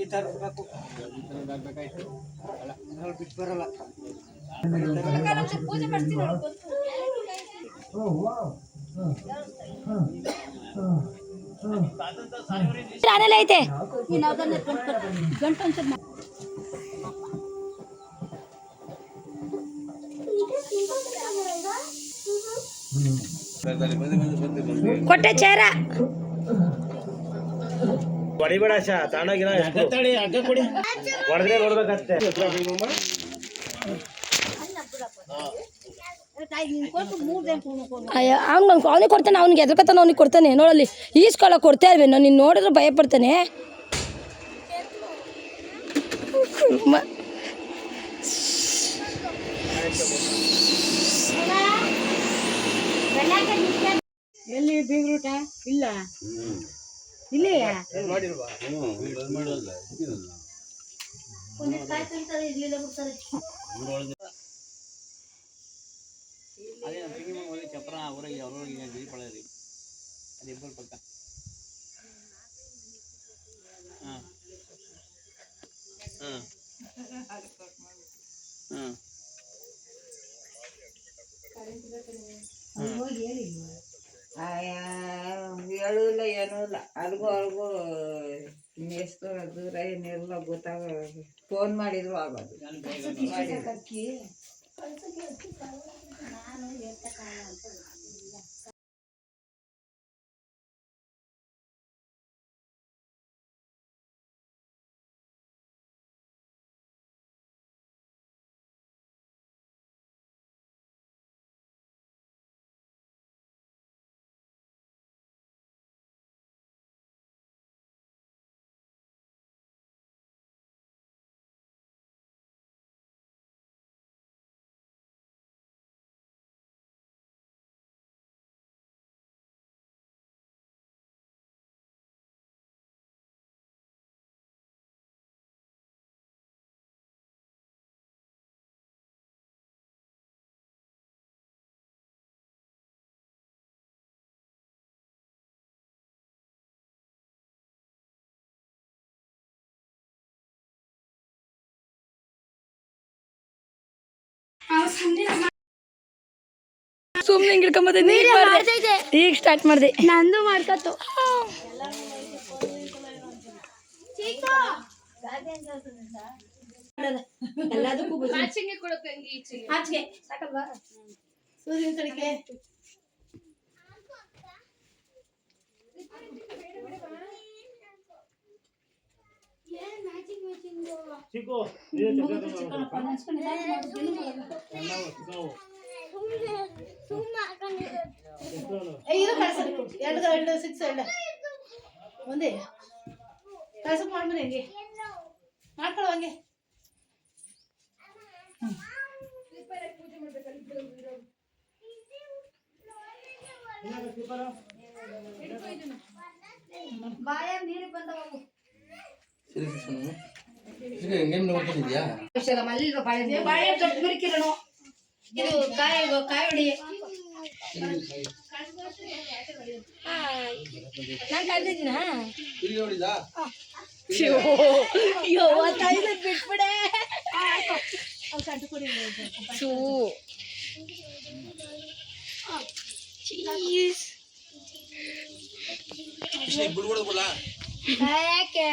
ಈ ಥರ ಬೇಕಾಯ್ತು ಬಿಟ್ಟು ಬರಲ್ಲ. ಪೂಜೆ ಮಾಡ್ತೀನಿ. ಐತೆ ಕೊಟ್ಟೆ ಚೇರ ಹೊಡಿಬೇಡ ಆಶಾ ತಾಣಾಗಿರ ಹೊಡೆದ್ರೆ ನೋಡ್ಬೇಕಷ್ಟೇ. ಅವನಿಗೆ ಕೊಡ್ತಾನೆ, ಅವ್ನಿಗೆ ಎದ್ರಕತ್ತಾನ, ಅವ್ನಿಗೆ ಕೊಡ್ತಾನೆ. ನೋಡಲ್ಲಿ ಈಸ್ಕೊಳ್ಳ ಕೊಡ್ತಾ ಇಲ್ವೇನೋ, ನೀನು ನೋಡಿದ್ರೆ ಭಯ ಪಡ್ತಾನೆ. ಎಲ್ಲಿ ಬೀಗ್ರೂಟ ಇಲ್ಲ ಇಲ್ಲೇ ಚಪ್ರ ಅವ್ರಿಗೆ ಅವ್ರಿಗೆ ಗಿರಿಪಳ್ಳಿ ಅದಿಬ್ಬರು ಪಕ್ಕ. ಹಾಂ ಹಾಂ ಹಾಂ ಹೇಳಲ್ಲ ಏನೂ ಇಲ್ಲ. ಅಲ್ಗೂ ಅಲ್ಗೂ ಎಷ್ಟು ದೂರ ಏನಿರಲ್ಲ ಗೊತ್ತಾಗ ಫೋನ್ ಮಾಡಿದ್ರು ಆಗೋದು. ಸುಮ್ಮನೆ ಹಿಡ್ಕೊಂಬಂದೆ, ಈಗ ಸ್ಟಾರ್ಟ್ ಮಾಡಿದೆ. ನಂದು ಮಾಡ್ಕತ್ತು ಎಲ್ಲದಕ್ಕೂ ಸಾಕಲ್ವಾ ಸೂರ್ಯನ ಕಡೆಗೆ. ಎರಡು ಸಿಕ್ಸ್ ಒಂದೇ ಕಳ್ಸಕ್ ಮಾಡ್ಬಿಡಿ. ಹಂಗೆ ಮಾಡ್ಕೊಳ್ಳೋ ಹಂಗೆ. ಬಾಯ ನೀರು ಬಂದವು ಬಾಳೆ ದೊಡ್ಡ ಮರಿಕಿರಣು ಇದು ಕಾಯಿ ಹೊಡಿ. ನಾನು ಕಳ್ದಿದ್ದೀನ ಬಿಟ್ಬಿಡೆ. ಯಾಕೆ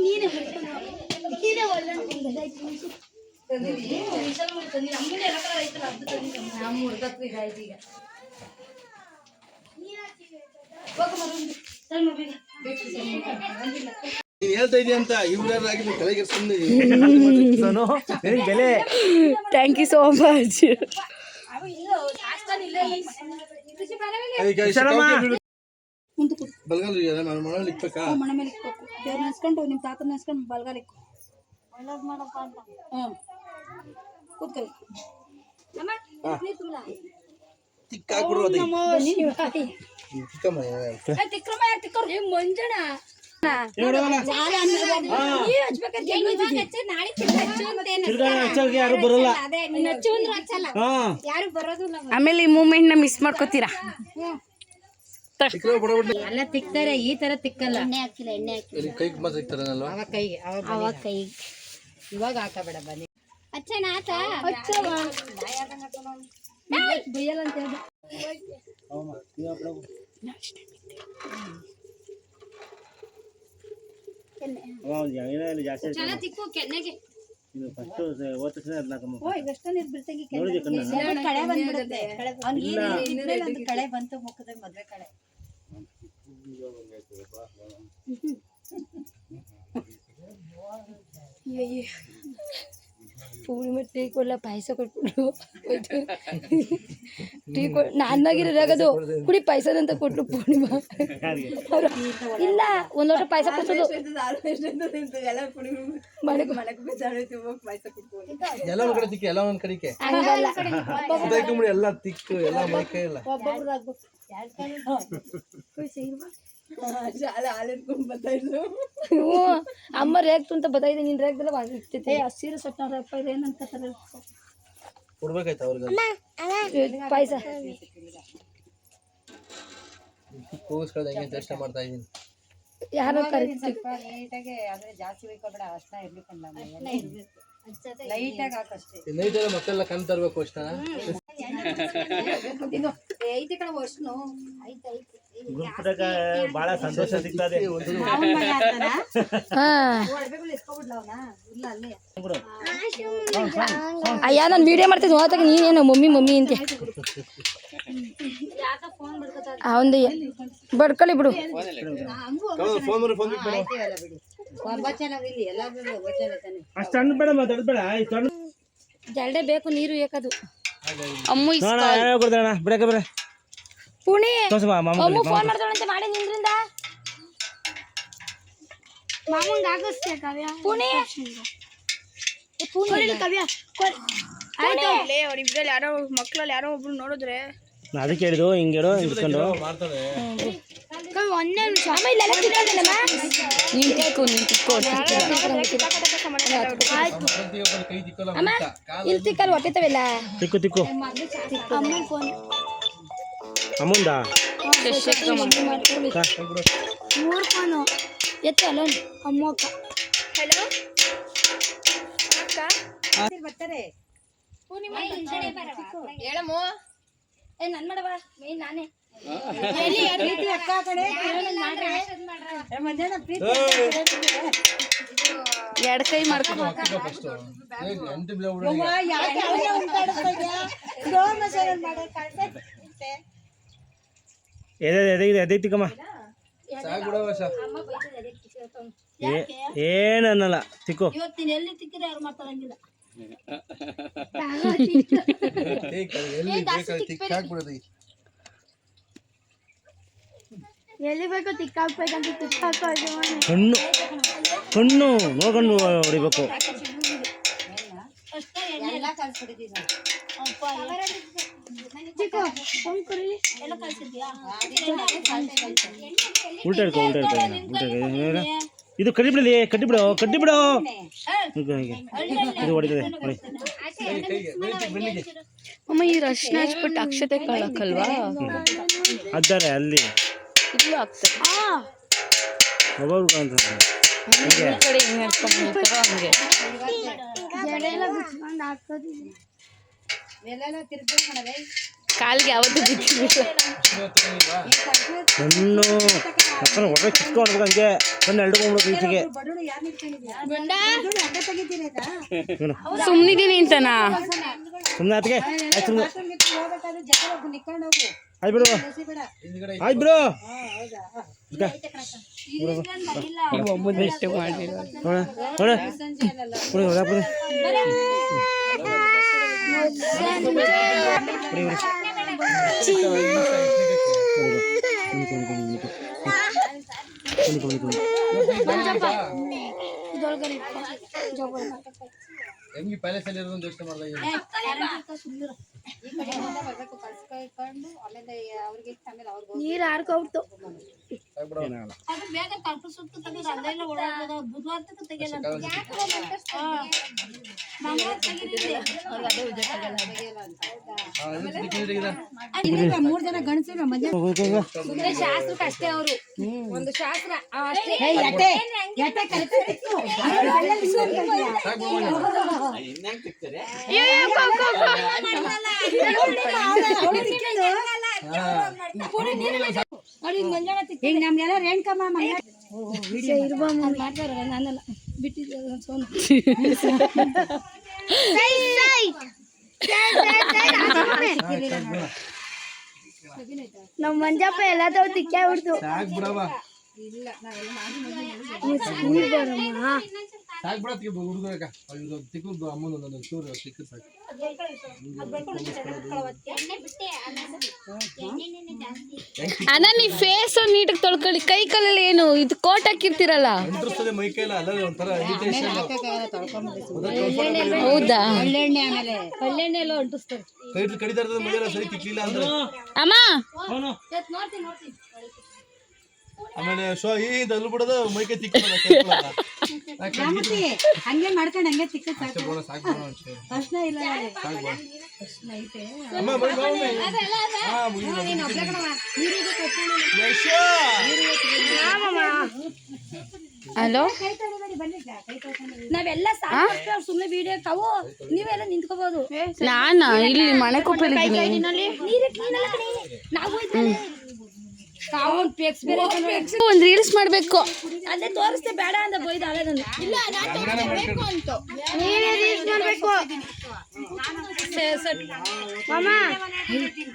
ನೀನೇ ಹೇಳ್ತಾ ಇದೀಯ ಅಂತ ಇವ್ರಾಗಿ ತಲೆಗೆ ಸುಮ್ಮನೆ. Thank you so much. ಬಲ್ಗಾಲ ಮಳೆ ಇಕ್ಬೇಕಾ? ಮನೆ ಮೇಲೆ ಇಕ್ಬೇಕು. ದೇವ್ರ ನೆನ್ಸ್ಕೊಂಡು ನಿಮ್ಮ ತಾತ ನೆನ್ಸ್ಕೊಂಡು ಬಲ್ಗಾಲ ಇಕ್ಕು. ಕೂತ್ಕೊಳ್ಳಿ. ತಿಕ್ಕಾಕ್ಬಿಡು. ಮಂಜಣ ಯಾರು ಬರಲ್ಲ. ಆಮೇಲೆ ಈ ಮೂಮೆಂಟ್ ನ ಮಿಸ್ ಮಾಡ್ಕೋತೀರಾ. ಎಲ್ಲ ತಿಕ್ತಾರೆ, ಈ ತರ ತಿಕ್ಕಲ್ಲ. ಕೈಗೆ ಮಾತ್ರ ಸಿಗ್ತಾರಲ್ವಾ? ಅವಾಗ ಕೈಗೆ ಇವಾಗ ಹಾಕಬೇಡ ಬನ್ನಿ. ಕಳೆ ಬಂತು ಮುಖದ ಮದ್ವೆ ಕಳೆ. ಪೂರ್ಣಿಮಾ ಟೀ ಕೊಡ್ಲ ಪಾಯಸ ಕೊಟ್ಬಿಟ್ರು. ಟೀ ನಾನಾಗಿರೋದು ಕುಡಿ ಪಾಯಸ ಅಂತ ಕೊಟ್ರು ಪೂರ್ಣಿಮಾ. ಇಲ್ಲ ಒಂದ್ ಲೋಟ ಪಾಯಸ ಕೊಡ್ಸೋದು. ಎಲ್ಲ ಒಂದ್ ಕಡೆ ತಿಕ್ಕಿ, ಎಲ್ಲ ಒಂದ್ ಕಡೆಗೆ ಎಲ್ಲ ತಿಕ್ಕು, ಎಲ್ಲ ಮೈಕೈ ಎಲ್ಲ ಅಮ್ಮ ರೇಗ್ತು ಅಂತ ಬತ್ತಾಯಿದೆ. ನೀನ್ ರೇಗ್ದಲ್ಲ ಇರ್ತೈತೆ. ಸೀರೆ ಸೊಟ್ಟ ಏನಂತಾರೆ ಕೊಡ್ಬೇಕಾಯ್ತು ಅವ್ರಿಗೆ ಪಾಯಸ. ಕೂಸ್ಕೊಳ್ಳೋದು ಹೆಂಗೆ ಚೇಷ್ಟೆ ಮಾಡ್ತಾ ಇದೀನಿ. ಯಾರೋ ನೀಟಾಗಿ ಆದ್ರೆ ಜಾಸ್ತಿ ಹೋಯ್ಕೋಬೇಡ. ಅಷ್ಟ ಇರ್ಬೇಕಂದ ಲೈಟಾಗಿ ಹಾಕಷ್ಟೇ. ನೈಟೆಲ್ಲ ಮಕ್ಕಳೆಲ್ಲ ಕಣ್ ತರ್ಬೇಕು ಅಷ್ಟ. ಬಹಳ ಸಂತೋಷ ಸಿಗ್ತದೆ. ಅಯ್ಯ ನಾನು ವಿಡಿಯೋ ಮಾಡ್ತಿದ್ದೆ ಹೋದಾಗ ನೀನೇನು ಮಮ್ಮಿ ಮಮ್ಮಿ ಅಂತ ಅವಂದು ಬಡ್ಕೊಳ್ಳಿ ಬಿಡು. ಜಲ್ಡೆ ಬೇಕು, ನೀರು ಏಕದು. ಪುಣಿ ಅಮ್ಮು ಫೋನ್ ಮಾಡ್ತಾಳಂತೆ, ಮಾಡಿ ನಿಂದ್ರಿಂದ ಪುಣಿ ಯಾರೋ ಮಕ್ಳಲ್ಲಿ ಯಾರೋ ಒಬ್ರು ನೋಡಿದ್ರೆ ಅದಕ್ಕೆ ಹೇಳಿದ್ದು ಹಿಂಗೇಳು ಹಿಂಗ್ಕೊಂಡು ಒಂದೇ ನಿಮಿಷ ಇಲ್ಲಿ ತಿಕ್ಕಲ್ಲಿ ಹೊಟ್ಟಿತವೆಲ್ಲ. ತಿಕ್ಕು ತಿಕ್ಕು ಅಮ್ಮಂದ ಮೂರು ಫೋನು ಎತ್ತು ಅಲ್ಲ ಅಮ್ಮ ಅಕ್ಕ. ಹಲೋ ಬರ್ತಾರೆ. ಹೇಳಮ್ಮ. ಏ ನನ್ ಮಾಡವ ಮೇನ್ ನಾನೇ. ಅಕ್ಕ ಕಡೆ ಮಧ್ಯಾಹ್ನ ಪ್ರೀತಿ ಎರಡ್ ಕೈ ಮಾಡ್ಕೊಂಡು ಎದೈತಿಕಮ್ಮ ಏನನ್ನಲ್ಲ ತಿಕ್ಕು. ಇವತ್ತಿನ ಎಲ್ಲಿ ತಿಕ್ಕಿದ್ರೆ ಯಾರು ಮಾತಾಡಂಗಿಲ್ಲ. ಎಲ್ಲಿ ಬೇಕೋ ತಿಕ್ಕಾಕ್ಬೇಕಂತ ತಿಕ್ಕಾಕೋ. ಕಣ್ಣು ಕಣ್ಣು ನೋಡ್ಕೊಂಡು ಹೊಡಿಬೇಕು. ಎಲ್ಲ ಕಲ್ಸ್ಬಿಟ್ಟಿದ್ದೀವಿ ಉಲ್ಟಾ ಇಡ್ಕೊ ಉಲ್ಟಾ ಇಡ್ಕೊ ಉಲ್ಟಾ ಇಡ್ಕೊ. ಇದು ಕಟ್ಟಿಬಿಡಲಿ, ಕಟ್ಟಿಬಿಡು ಕಟ್ಟಿಬಿಡು. ಇದು ಹೊಡಿತದೆ ಹೊಡಿ. ಅಮ್ಮ ಈ ರಶ್ನ ಹಚ್ಬಿಟ್ಟು ಅಕ್ಷತೆ ಕಳಕಲ್ವಾ? ಅದ್ದಾರೆ ಅಲ್ಲಿ ಇಲ್ಲೂ ಆಗ್ತದೆ. ಒಬ್ಬೊಬ್ರು ಕಾಣ್ತಾರೆ. ಈ ಕಡೆ ಹಿಂಗೆ ಹಚ್ಕೊಂಡ್ಬಿಡ್ತಾರೋ ಹಂಗೆ ಕಾಲಿಗೆ ಯಾವತ್ತೂ ಬಿಟ್ಟಿಲ್ಲ. ಕಣ್ಣು ಅಪ್ಪನ ಹೊಟ್ಟೆ ಕಿತ್ಕೊಂಡು ಹಂಗೆ ಕಣ್ಣು ಎಳ್ಕೊಂಡ್ಬಿಡೋದು ಈಚೆಗೆ. ಸುಮ್ಮನಿದ್ದೀನಿ ಅಂತನಾ? ಸುಮ್ಮನೆ ಆತಗೆ ಆಯ್ತು ಸುಮ್ಮನೆ ಆಯ್ತು ಬಿಡು ಆಯ್ತು ಬಿಡು. ಹೆಂಗಿ ಪ್ಯಾಲೇಸ್ ಅಲ್ಲಿ ಇರೋದು ಯೋಚನೆ ಮಾಡ್ತಾ ಇದ್ದೀನಿ. ಈ ಕಡೆಯಿಂದ ಬರ್ಬೇಕು ಕಳ್ಸ್ಕೊಂಡು ಆಮೇಲೆ ಅವ್ರಿಗೆ ಇಟ್ಟು ಆಮೇಲೆ ಅವ್ರಿಗೆ ನೀರು ಹಾರ್ಕೊಬಿಡ್ತು. ಅದು ಬೇಗ ಕಲ್ಪ ಸುತ್ತು ತೆಗೆದು ಅಲ್ಲೆಲ್ಲ ಓಡಾಡೋದು ಬುಧವಾರ ತನಕ ತೆಗಿಯಲ್ಲ ಮೂರ್ ಜನ ಗಂಡಸರು ಸುಮ್ಮನೆ ಶಾಸ್ತ್ರಕ್ಕೆ ಅಷ್ಟೇ ಅವರು ಒಂದು ಶಾಸ್ತ್ರ ಅಷ್ಟೇ ನಮ್ಗೆಲ್ಲ ರೇಣುಕಮ್ಮ ಮಾಡ್ತಾರ ನಾನೆಲ್ಲ ಬಿಟ್ಟಿದ್ದೆ ನಮ್ ಮಂಜಪ್ಪ ಎಲ್ಲ ತಾವ್ ತಿಕ್ಕೇ ಬಿಡ್ತು. ಸಾಕ್ ಬಿಡವ ಸಾಕ್ ಬಿಡ ಹುಡುಗರಕ ತಿಕ್ಕು ಅಮ್ಮನ ಚೂರು ತಿಕ್ಕ ಸಾಕು. ಅಣ್ಣ ನೀ ಫೇಸ್ ನೀಟಾಗಿ ತೊಳ್ಕೊಳ್ಳಿ. ಕೈ ಕಾಲಲ್ಲಿ ಏನು ಇದು ಕೋಟ್ ಹಾಕಿರ್ತೀರಲ್ಲ ಅಂಟ್ರಸ್ತದೆ ಮೈ ಕೈಲ ಅಲ್ಲ ಒಂಥರ ಇರಿಟೇಷನ್. ಹೌದಾ? ಒಳ್ಳೆಣ್ಣೆ ಆಮೇಲೆ ಒಳ್ಳೆಣ್ಣೆ ಎಲ್ಲ ಅಂಟಿಸ್ತಾರೆ. ಕೈ ಕಡಿತಾ ಇರ್ತದೆ ಮೈಯೆಲ್ಲ ಸರಿ ತಿಕ್ಲಿಲ್ಲ ಅಂದ್ರೆ ಅಮ್ಮ ಆಮೇಲೆ ಶೋ ಈದಲ್ಲು ಬಿಡೋದು ಮೈ ಕೈ ತಿಕ್ಕಲ್ಲ ಹಂಗೆ ಮಾಡ್ಕೊಂಡು ಹಂಗೆ ತಿಕ್ಕ ಸಾಕು ಬೋಣ ಸಾಕು ಬೋಣ ಪ್ರಶ್ನ ಇಲ್ಲ ಸಾಕು ಬೋಣ ಪ್ರಶ್ನೆ ಐತೆ ಅಮ್ಮ ಬೈ ಬಾ ಹಾ ಹಲೋ ನಾವೆಲ್ಲ ಸಾಕು ಸುಮ್ಮನೆ ವಿಡಿಯೋ ಕಾವು ನೀವೆಲ್ಲ ನಿಂತ್ಕೋಬಹುದು. ನಾನಾ ಇಲ್ಲಿ ಮನೆ ಕೊಪ್ಪಲಿದ್ದೀನಿ. ನಾವು ಒಂದ್ ರೀಲ್ಸ್ ಮಾಡ್ಬೇಕು. ಅದೇ ತೋರಿಸ್ತೆ ಬೇಡ ಅಂತ ಬೈದ ಹಳೆ ನಾನು ಇಲ್ಲ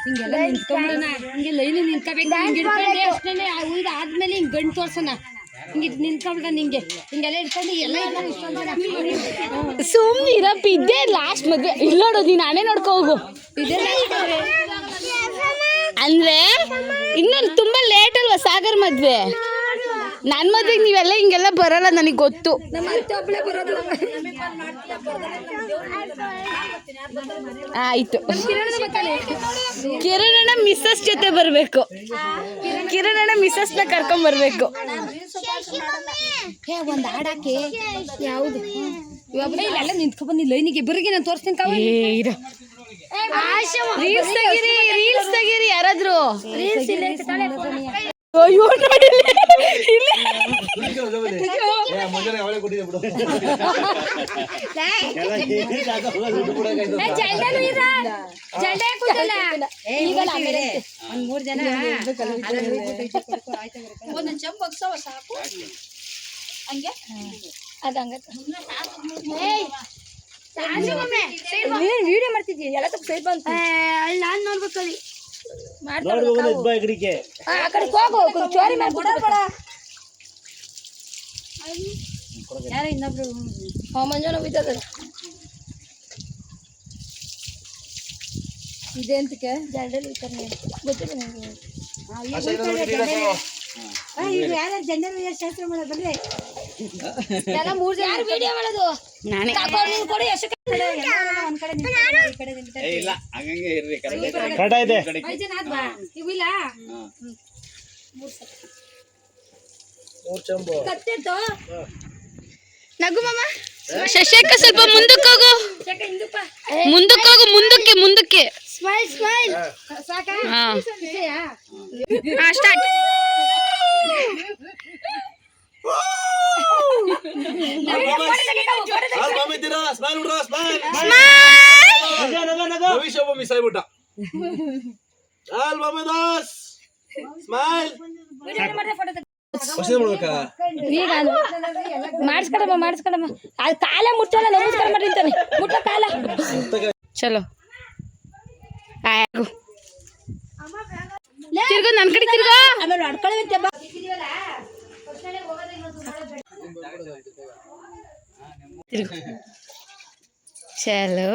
ಹಿಂಗೆಲ್ಲ ನಿಂತ್ಕೊಂಡ್ಬಿಡೋಣ ಹಿಂಗೆ ಲೈನ್ ನಿಂತ್ಕೋಬೇಕು ಹಿಂಗೆ ಅಷ್ಟೇ ಆದ್ಮೇಲೆ ಹಿಂಗೆ ಗಂಟು ತೋರ್ಸೋಣ ಹಿಂಗೆ ನಿಂತ್ಕೊಂಡ್ಬಿಡ ನಿಂಗೆ ಹಿಂಗೆಲ್ಲ ಇಟ್ಕೊಂಡು ಎಲ್ಲ ಸುಮ್ಮನೆ ಇರಪ್ಪ ಇದ್ದೇ ಲಾಸ್ಟ್ ಮದ್ವೆ. ಇಲ್ಲಿ ನೋಡು ನೀನ್ ನಾನೇ ನೋಡ್ಕೊ ಹೋಗು. ಅಂದ್ರೆ ಇನ್ನೊಂದು ತುಂಬಾ ಲೇಟ್ ಅಲ್ವಾ ಸಾಗರ್ ಮದ್ವೆ. ನನ್ ಮದ್ವೆಗೆ ನೀವೆಲ್ಲ ಹಿಂಗೆಲ್ಲ ಬರಲ್ಲ ನನಗೆ ಗೊತ್ತು. ಆಯ್ತು ಕಿರಣಣ್ಣ ಮಿಸ್ಸಸ್ ಜೊತೆ ಬರ್ಬೇಕು. ಕಿರಣಣ್ಣ ಮಿಸ್ಸಸ್ ನ ಕರ್ಕೊಂಡ್ ಬರ್ಬೇಕು. ಒಂದ್ ಹಾಡಾಕಿ ಯಾವ್ದು ಇಲ್ಲೆಲ್ಲ ನಿಂತ್ಕೊ ಬಂದಿ ಲೈನಿಗೆ ಬರಿಗೆ ನಾನು ತೋರಿಸ್ತೀನಿ. ರೀಲ್ಸ್ ತೆಗೀರಿ ಯಾರಾದ್ರು. ಅವಳೆ ಒಂದ್ 3 ಜನ ಒಂದೊಂದ್ ಚಂಪ್ ಬಗ್ಸವ ಸಾಕು ಹಂಗೆ ಅದಂಗ ವಿಡಿಯೋ ಮಾಡ್ತಿದ್ವಿ ಎಲ್ಲ ಸೈಡ್ ಬಂತು ಅಲ್ಲಿ ನಾನ್ ನೋಡ್ಬೇಕಲ್ಲಿ ಆ ಕಡೆ ಹೋಗು ಚೋರಿ ಮಾಡ್ಬಿಡ. ಯಾರ ಇನ್ನೊಬ್ರು ಮಂಜಾನ ಬಿದ್ದದ ಇದೆ ಅಂತಕ್ಕೆ ಜಂಡಲ್ಲಿ ಗೊತ್ತಿಲ್ಲ ನನಗೆ. ಯಾರು ಜನರು ಶಾಸ್ತ್ರ ಮಾಡೋದು ಬನ್ನಿ ಎಲ್ಲ 3 ಜನ ವಿಡಿಯೋ ಮಾಡೋದು ನಾನೇ ಕೊಡಿ ಎಷ್ಟು ಒಂದ್ ಕಡೆ ಈ ಕಡೆ ಇಲ್ಲ ಹಂಗಂಗೆ ಇರ್ರಿ ಕರೆಕ್ಟ್ ಇದೆ 5 ಜನ ಆದ್ವಾ ಇವು ಇಲ್ಲ ಕತ್ತಿತ್ತು ನಗು ಮಾಮ. ಶಶಾಕ ಸ್ವಲ್ಪ ಮುಂದಕ್ಕೆ ಹೋಗು. ಹಿಂದಪ್ಪ ಮುಂದಕ್ಕೆ ಹೋಗು. ಮುಂದಕ್ಕೆ ಸ್ಮೈಲ್ ಸ್ಮೈಲ್ ಸಾಕ ಹಾ ಇಸೆಯಾ ಸ್ಟಾರ್ಟ್. ಭವಿಷ್ಯ ಮಿಸ್ ಆಗ್ಬಿಟ್ಟ. ಈಗ ಮಾಡಿಸ್ಕೊಡಮ್ಮ ಅದು ಕಾಲ ಮುಟ್ಟಲ್ಲ ನಮಸ್ಕಾರ ಮಾಡಿರ್ತಾನೆ ಮುಟ್ಟ ಕಾಲ ಚಲೋ ತಿರ್ಗೋ ನನ್ ಕಡೆ ತಿರ್ಗೋ. ಆಮೇಲೆ ನಡ್ಕೊಳ್ಳುವಂತೆ ಬಾ. ಚಲೋ